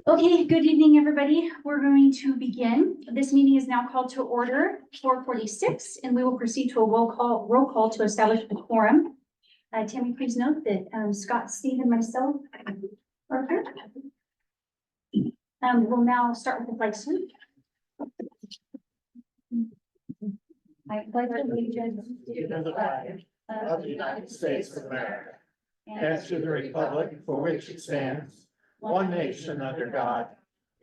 Okay, good evening, everybody. We're going to begin. This meeting is now called to order 4:46, and we will proceed to a roll call to establish the quorum. Tammy, please note that Scott, Steve, and myself are here. We'll now start with the flag salute. I pledge allegiance to the flag of the United States of America, and to the republic for which it stands, one nation under God,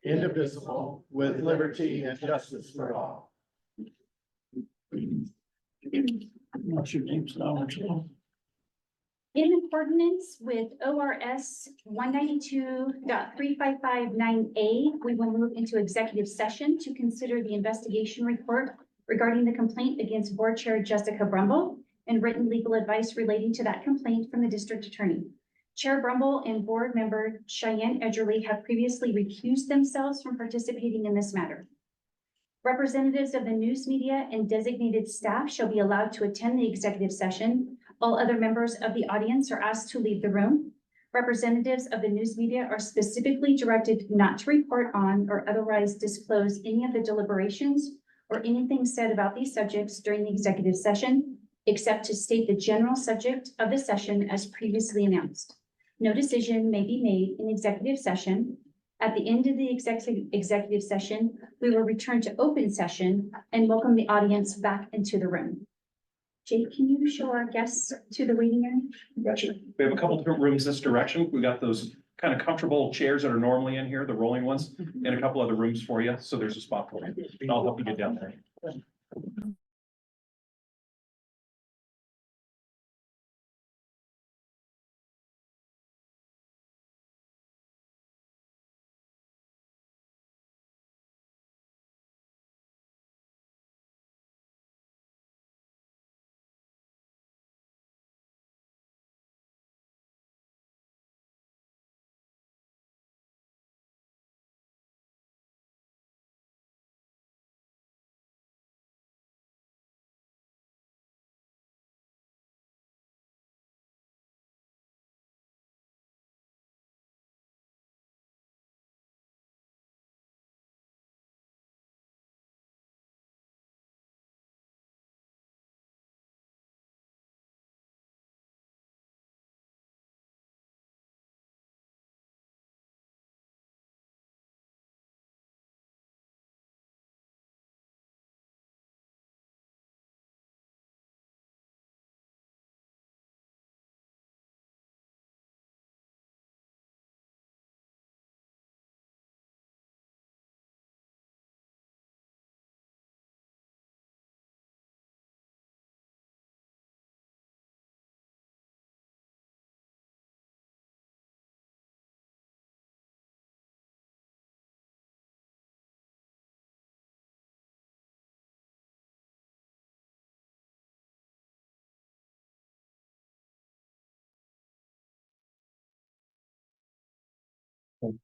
indivisible, with liberty and justice for all. What's your name, In accordance with ORS 192.3559A, we will move into executive session to consider the investigation report regarding the complaint against Board Chair Jessica Brumble and written legal advice relating to that complaint from the district attorney. Chair Brumble and board member Cheyenne Edgerly have previously recused themselves from participating in this matter. Representatives of the news media and designated staff shall be allowed to attend the executive session. All other members of the audience are asked to leave the room. Representatives of the news media are specifically directed not to report on or otherwise disclose any of the deliberations or anything said about these subjects during the executive session, except to state the general subject of the session as previously announced. No decision may be made in executive session. At the end of the executive session, we will return to open session and welcome the audience back into the room. Jake, can you show our guests to the waiting area? Gotcha. We have a couple different rooms this direction. We got those kind of comfortable chairs that are normally in here, the rolling ones, and a couple other rooms for you. So there's a spot for you. I'll help you get down there.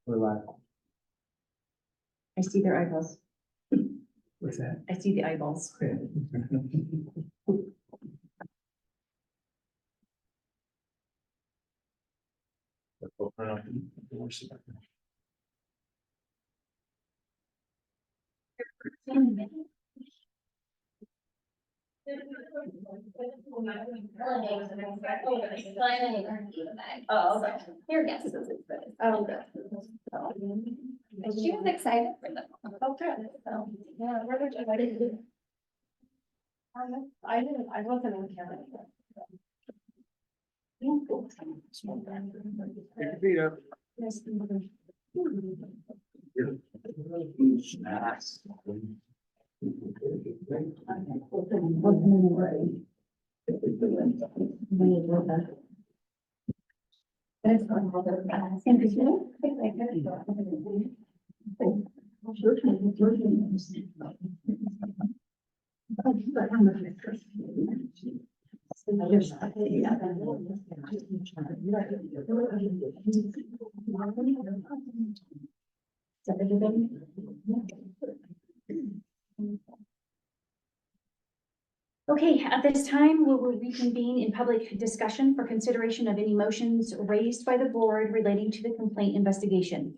We're live. I see their eyeballs. What's that? I see the eyeballs. Oh, okay. Your guess is oh, good. She was excited for them. Oh, good. So, yeah, where did you? I didn't. I wasn't in Canada. Yes. Okay, at this time, we will reconvene in public discussion for consideration of any motions raised by the board relating to the complaint investigation.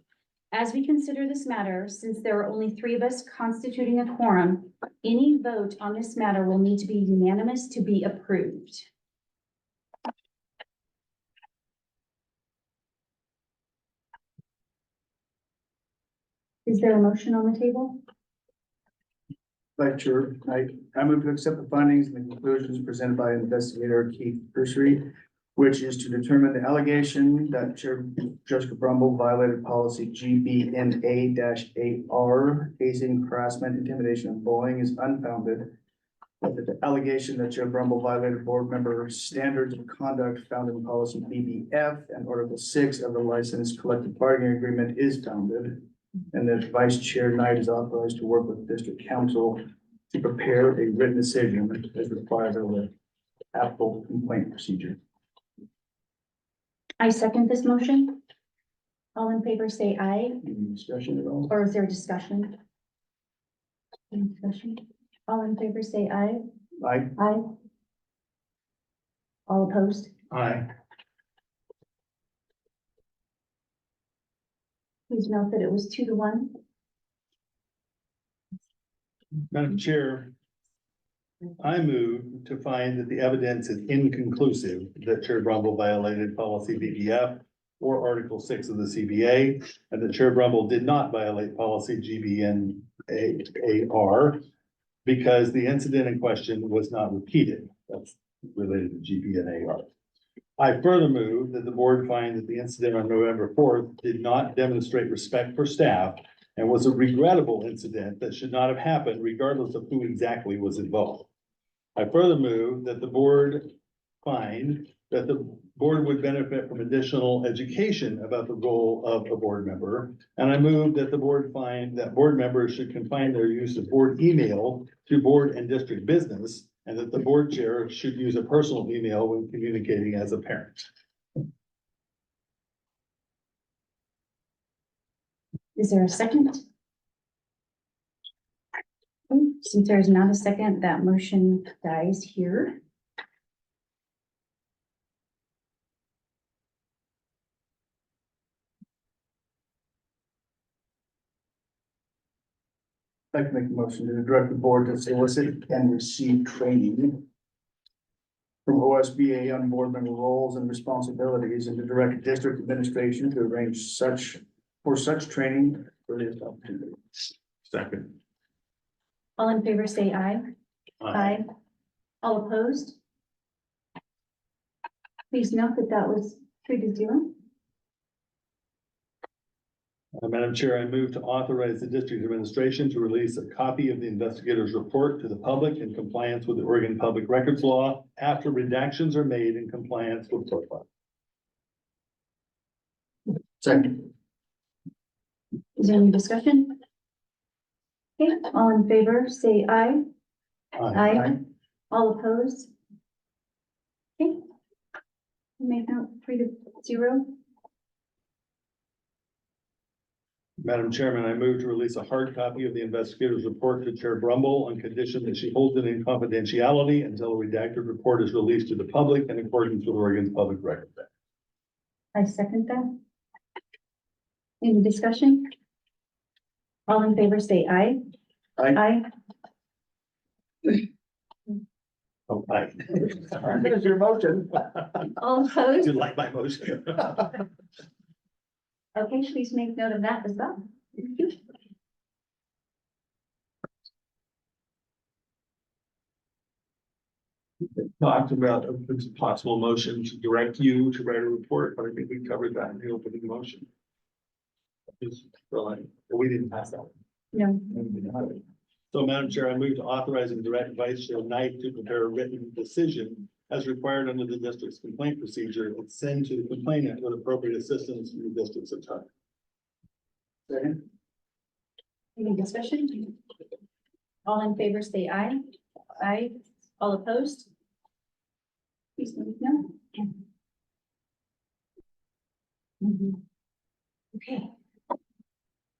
As we consider this matter, since there are only 3 of us constituting a quorum, any vote on this matter will need to be unanimous to be approved. Is there a motion on the table? Vice Chair, I move to accept the findings and the conclusions presented by investigator Keith Pursery, which is to determine the allegation that Chair Jessica Brumble violated policy GBNA-8R, hazing, harassment, intimidation, and bullying is unfounded. That the allegation that Chair Brumble violated board member standards of conduct found in policy BBF and Article 6 of the licensed collective bargaining agreement is founded. And that Vice Chair Knight is authorized to work with district council to prepare a written decision as required of the applicable complaint procedure. I second this motion. All in favor, say aye. Any discussion at all? Or is there discussion? Any discussion? All in favor, say aye. Aye. Aye. All opposed? Aye. Please note that it was 2-1. Madam Chair, I move to find that the evidence is inconclusive that Chair Brumble violated policy BBF or Article 6 of the CBA, and that Chair Brumble did not violate policy GBNAR because the incident in question was not repeated. That's related to GBNAR. I further move that the board find that the incident on November 4th did not demonstrate respect for staff and was a regrettable incident that should not have happened regardless of who exactly was involved. I further move that the board find that the board would benefit from additional education about the role of a board member. And I move that the board find that board members should confine their use of board email to board and district business, and that the board chair should use a personal email when communicating as a parent. Is there a second? Since there is not a second, that motion dies here. I'd like to make a motion to direct the board to solicit and receive training from OSBA on board member roles and responsibilities, and to direct district administration to arrange such training for this opportunity. Second. All in favor, say aye. Aye. All opposed? Please note that that was 3-0. Madam Chair, I move to authorize the district administration to release a copy of the investigator's report to the public in compliance with the Oregon Public Records Law after redactions are made in compliance with SOPA. Second. Is there any discussion? Okay, all in favor, say aye. Aye. All opposed? Okay. Make note 3-0. Madam Chairman, I move to release a hard copy of the investigator's report to Chair Brumble on condition that she holds it in confidentiality until a redacted report is released to the public in accordance with Oregon's Public Records Act. I second that. Any discussion? All in favor, say aye. Aye. Oh, aye. There's your motion. All opposed? You like my motion? Okay, please make note of that as well. Thank you. Talked about a possible motion to direct you to write a report, but I think we covered that in the opening motion. Just filling, we didn't pass that. No, So, Madam Chair, I move to authorize and direct Vice Chair Knight to prepare a written decision as required under the district's complaint procedure and send to the complainant with appropriate assistance from the district's attorney. Second. any discussion? All in favor, say aye. Aye. All opposed? Please let me know. Mhm. Okay.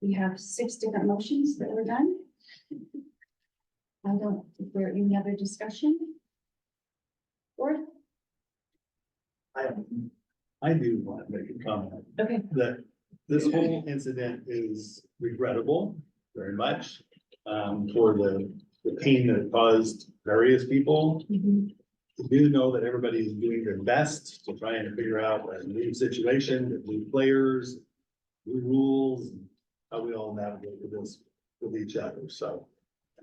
We have 6 different motions that were done. Is there any other discussion? Or, I do want to make a comment okay, that this whole incident is regrettable very much, for the pain that it caused various people. I do know that everybody is doing their best to try and figure out a new situation, new players, new rules, and how we all navigate with this with each other. So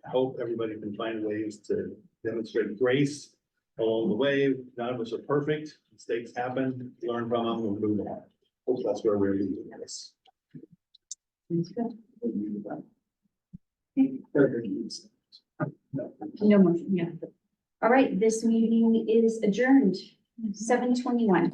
I hope everybody can find ways to demonstrate grace along the way. None of us are perfect. Mistakes happen, learn from them, and move on. Hope that's where we're leading this. No motion, yeah. All right, this meeting is adjourned, 7:21.